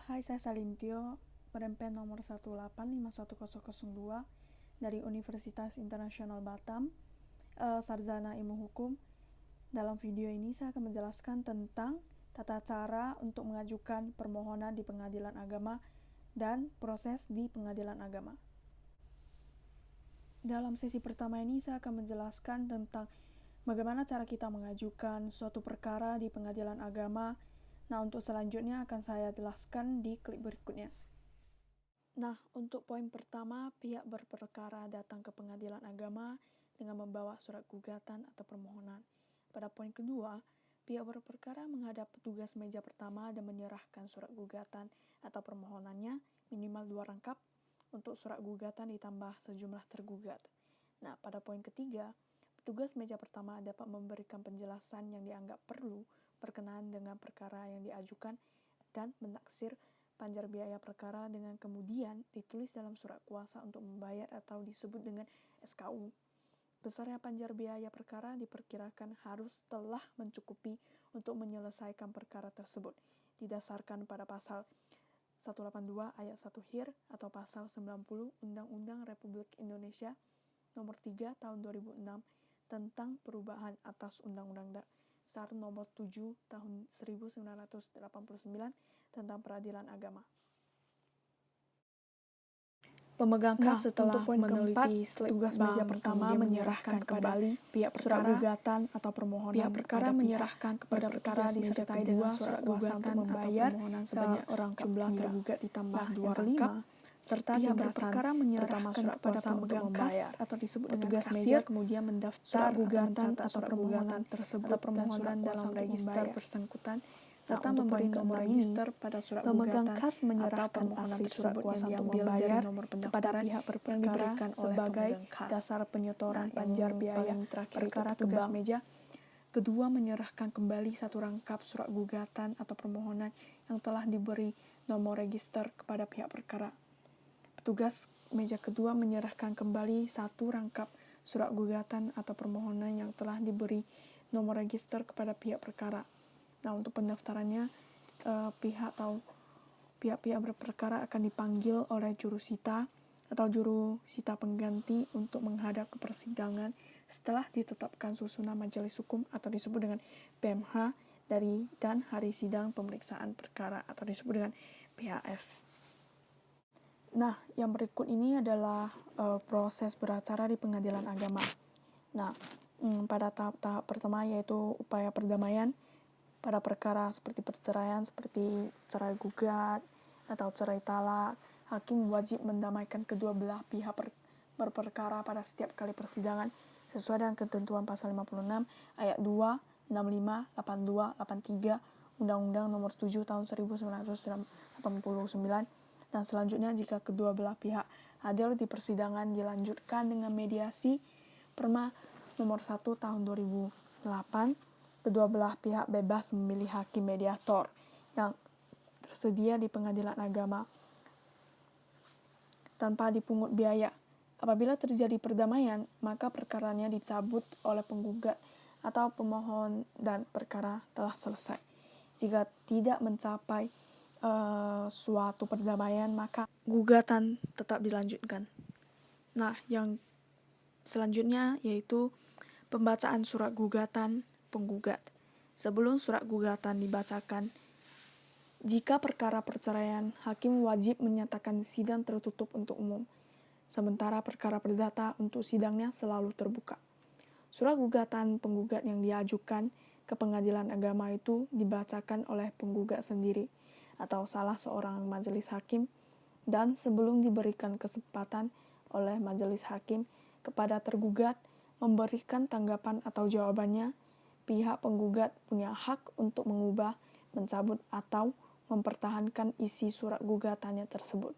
Hai, saya Salintio, perempuan nomor 1851002 dari Universitas Internasional Batam, sarjana ilmu hukum. Dalam video ini saya akan menjelaskan tentang tata cara untuk mengajukan permohonan di pengadilan agama dan proses di pengadilan agama. Dalam sesi pertama ini saya akan menjelaskan tentang bagaimana cara kita mengajukan suatu perkara di pengadilan agama. Nah, untuk selanjutnya akan saya jelaskan di klip berikutnya. Nah, untuk poin pertama, pihak berperkara datang ke pengadilan agama dengan membawa surat gugatan atau permohonan. Pada poin kedua, pihak berperkara menghadap petugas meja pertama dan menyerahkan surat gugatan atau permohonannya minimal 2 rangkap untuk surat gugatan ditambah sejumlah tergugat. Nah, pada poin ketiga, petugas meja pertama dapat memberikan penjelasan yang dianggap perlu berkenaan dengan perkara yang diajukan dan menaksir panjar biaya perkara dengan kemudian ditulis dalam surat kuasa untuk membayar atau disebut dengan SKU. Besarnya panjar biaya perkara diperkirakan harus telah mencukupi untuk menyelesaikan perkara tersebut, didasarkan pada pasal 182 ayat 1 HIR atau pasal 90 Undang-Undang Republik Indonesia nomor 3 tahun 2006 tentang perubahan atas Undang-Undang Dasar nomor 7 tahun 1989 tentang peradilan agama. Pemegang kas setelah meneliti tugas meja pertama menyerahkan kembali pihak surat gugatan atau permohonan. Pihak perkara menyerahkan kepada perkara disertai dengan surat gugatan membayar sebanyak jumlah tergugat ditambah 2 rangkap, serta pihak berperkara menyerahkan kepada pemegang kas atau disebut dengan kasir kemudian mendaftar gugatan atau permohonan tersebut atau permohonan dalam register bersangkutan serta memberi nomor register pada surat gugatan kas menyerahkan asli surat kuasa untuk membayar kepada pihak berperkara sebagai dasar penyetoran panjar biaya perkara tugas meja. Kedua, menyerahkan kembali 1 rangkap surat gugatan atau permohonan yang telah diberi nomor register kepada pihak perkara. Petugas meja kedua menyerahkan kembali 1 rangkap surat gugatan atau permohonan yang telah diberi nomor register kepada pihak perkara. Nah, untuk pendaftarannya, pihak-pihak berperkara akan dipanggil oleh jurusita atau jurusita pengganti untuk menghadap ke persidangan setelah ditetapkan susunan majelis hukum atau disebut dengan PMH dan hari sidang pemeriksaan perkara atau disebut dengan PHS. Nah, yang berikut ini adalah proses beracara di pengadilan agama. Nah, pada tahap pertama yaitu upaya perdamaian pada perkara seperti perceraian, seperti cerai gugat atau cerai talak. Hakim wajib mendamaikan kedua belah pihak berperkara pada setiap kali persidangan sesuai dengan ketentuan pasal 56 ayat 2, 65, 82, 83 Undang-Undang nomor 7 tahun 1989. Dan selanjutnya, jika kedua belah pihak hadir di persidangan, dilanjutkan dengan mediasi Perma nomor 1 tahun 2008. Kedua belah pihak bebas memilih hakim mediator yang tersedia di pengadilan agama tanpa dipungut biaya. Apabila terjadi perdamaian, maka perkaranya dicabut oleh penggugat atau pemohon dan perkara telah selesai. Jika tidak mencapai suatu perdamaian, maka gugatan tetap dilanjutkan. Nah, yang selanjutnya yaitu pembacaan surat gugatan penggugat. Sebelum surat gugatan dibacakan, jika perkara perceraian, hakim wajib menyatakan sidang tertutup untuk umum, sementara perkara perdata untuk sidangnya selalu terbuka. Surat gugatan penggugat yang diajukan ke pengadilan agama itu dibacakan oleh penggugat sendiri atau salah seorang majelis hakim, dan sebelum diberikan kesempatan oleh majelis hakim kepada tergugat memberikan tanggapan atau jawabannya, pihak penggugat punya hak untuk mengubah, mencabut, atau mempertahankan isi surat gugatannya tersebut.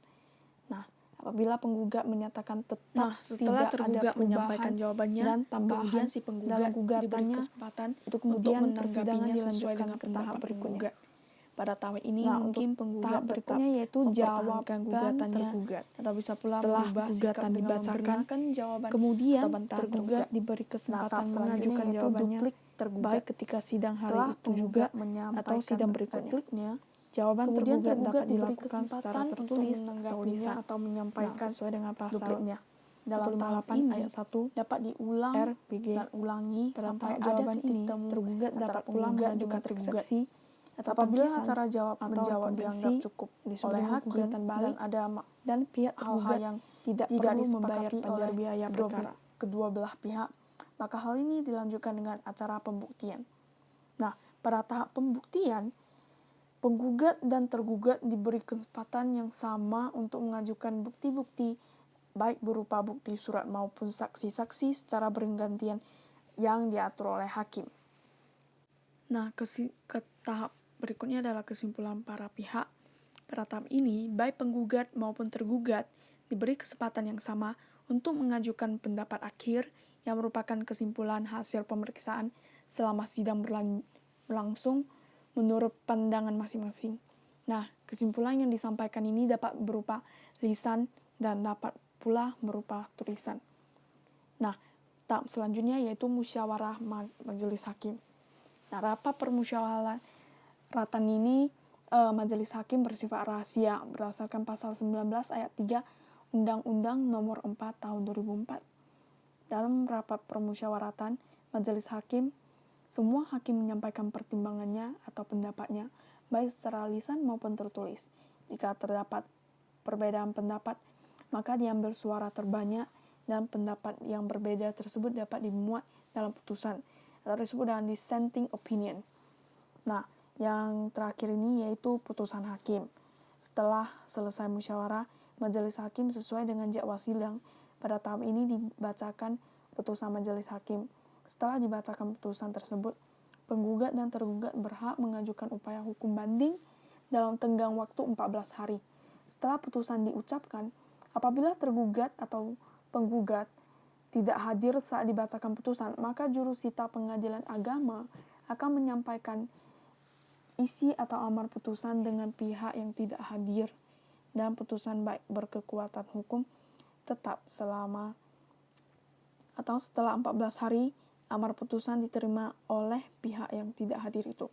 Nah, apabila penggugat menyatakan tetap setelah tergugat menyampaikan jawabannya dan tambahan si penggugat diberi kesempatan itu kemudian persidangan dilanjutkan ke tahap berikutnya. Pada tahap ini mungkin penggugat berikutnya yaitu jawaban gugatannya atau bisa pula setelah gugatan dibacakan kemudian tergugat diberi kesempatan mengajukan jawabannya baik ketika sidang hari itu juga atau sidang berikutnya. Jawaban Kemudian tergugat dapat diberi dilakukan secara kesempatan untuk tertulis atau menanggapinya lisan atau menyampaikan sesuai dengan pasal dupliknya. Dalam 158 tahap ini ayat 1 dapat diulang RBG. dan ulangi Dalam sampai tahap ada jawaban titik ini, temu tergugat antara dapat pula penggugat dengan mengajukan tergugat. eksepsi atau Apabila tangkisan cara jawab atau menjawab rekompensi dianggap cukup disebut oleh dengan hakim gugatan balik, dan ada dan pihak hal-hal tergugat yang tidak tidak perlu membayar disepakati panjar oleh biaya perkara. kedua belah pihak, maka hal ini dilanjutkan dengan acara pembuktian. Nah, pada tahap pembuktian, penggugat dan tergugat diberi kesempatan yang sama untuk mengajukan bukti-bukti, baik berupa bukti surat maupun saksi-saksi secara bergantian yang diatur oleh hakim. Nah, ke tahap berikutnya adalah kesimpulan para pihak. Pada tahap ini, baik penggugat maupun tergugat diberi kesempatan yang sama untuk mengajukan pendapat akhir yang merupakan kesimpulan hasil pemeriksaan selama sidang berlangsung menurut pandangan masing-masing. Nah, kesimpulan yang disampaikan ini dapat berupa lisan dan dapat pula berupa tulisan. Nah, tahap selanjutnya yaitu musyawarah majelis hakim. Nah, rapat permusyawaratan ini majelis hakim bersifat rahasia berdasarkan pasal 19 ayat 3 Undang-Undang Nomor 4 Tahun 2004. Dalam rapat permusyawaratan majelis hakim, semua hakim menyampaikan pertimbangannya atau pendapatnya, baik secara lisan maupun tertulis. Jika terdapat perbedaan pendapat, maka diambil suara terbanyak dan pendapat yang berbeda tersebut dapat dimuat dalam putusan atau disebut dengan dissenting opinion. Nah, yang terakhir ini yaitu putusan hakim. Setelah selesai musyawarah, majelis hakim sesuai dengan jadwal sidang pada tahap ini dibacakan putusan majelis hakim. Setelah dibacakan putusan tersebut, penggugat dan tergugat berhak mengajukan upaya hukum banding dalam tenggang waktu 14 hari. Setelah putusan diucapkan, apabila tergugat atau penggugat tidak hadir saat dibacakan putusan, maka jurusita pengadilan agama akan menyampaikan isi atau amar putusan dengan pihak yang tidak hadir, dan putusan baik berkekuatan hukum tetap setelah 14 hari amar putusan diterima oleh pihak yang tidak hadir itu.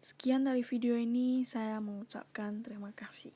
Sekian dari video ini, saya mengucapkan terima kasih.